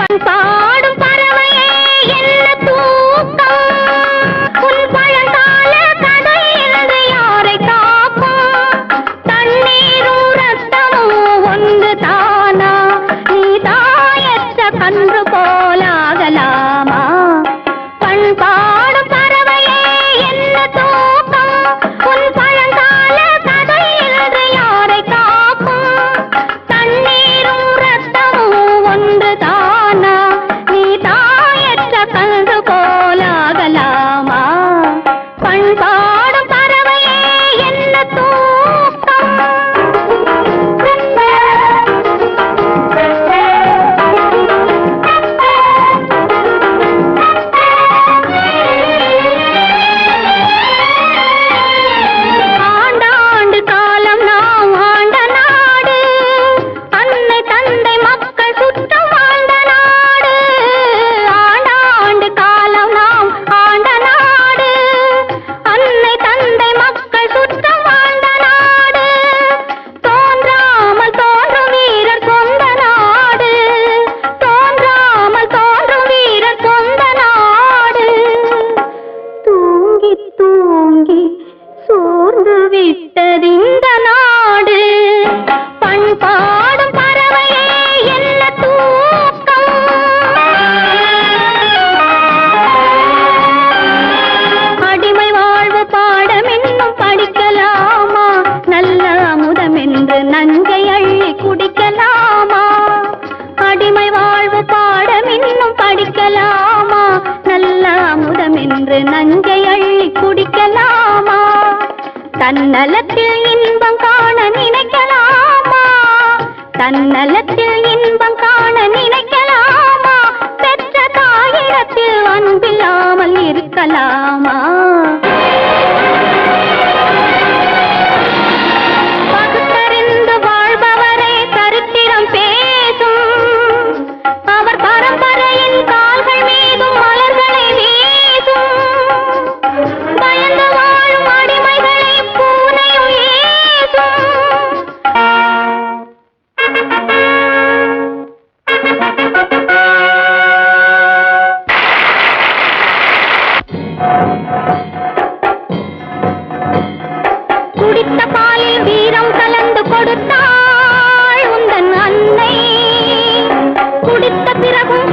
பாடும் பறவையே என்ன தூக்கம் உன் பழங்கால கதையிலிருந்து யாரை காக்கும் தண்ணீரும் ரத்தமும் ஒன்று தானா நீ தாயற்ற கன்று போலாகலாமா பண்பாடும் பறவையே என்ன தூக்கம் உன் பழங்கால கதையிலிருந்து யாரை காக்கும் தண்ணீரும் ரத்தமும் ஒன்று தானா நீ தாயற்ற கன்று போலாகலாமா பண்பாடும் பறவையே என்ன ஆண்டாண்டு காலம் நாம் ஆண்ட நாடு அன்னை தந்தை மக்கள் சுற்றம் வாழ்ந்த நாடு ஆண்டாண்டு காலம் நாம் ஆண்ட நாடு அன்னை தந்தை மக்கள் சுற்றம் வாழ்ந்த நாடு தோன்றாமல் தோன்றும் வீரர் சொந்த நாடு தோன்றாமல் தோன்றும் வீரர் சொந்த நாடு தூங்கி தூங்கி சோர்ந்து விட்டது இந்த நாடு பண்பாடும் பறவையே என்ன தூக்கம் அடிமை வாழ்வு பாடம் இன்னும் படிக்கலாமா நல்ல அமுதம் என்று நஞ்சை அள்ளி குடிக்கலாமா அடிமை வாழ்வு பாடம் இன்னும் படிக்கலாமா நல்ல அமுதம் என்று நஞ்சை அள்ளி குடிக்கலாமா தன்னலத்தில் இன்பம் காண நினைக்கலாமா தன்னலத்தில் இன்பம் காண நினைக்கலாமா பெற்ற தாயிடத்தில் அன்பில்லாமல் இருக்கலாமா பகுத்தறிந்து வாழ்பவரே சரித்திரம் பேசும் அவர் பரம்பரையின் கால்கள் மீதும் மலர்களை வீசும் பயந்து வாழும் அடிமைகளை பூனையும் ஏசும் குடித்த பாலில் வீரம் கலந்து கொடுத்தாள் உந்தன் அன்னை குடித்த பிறகும்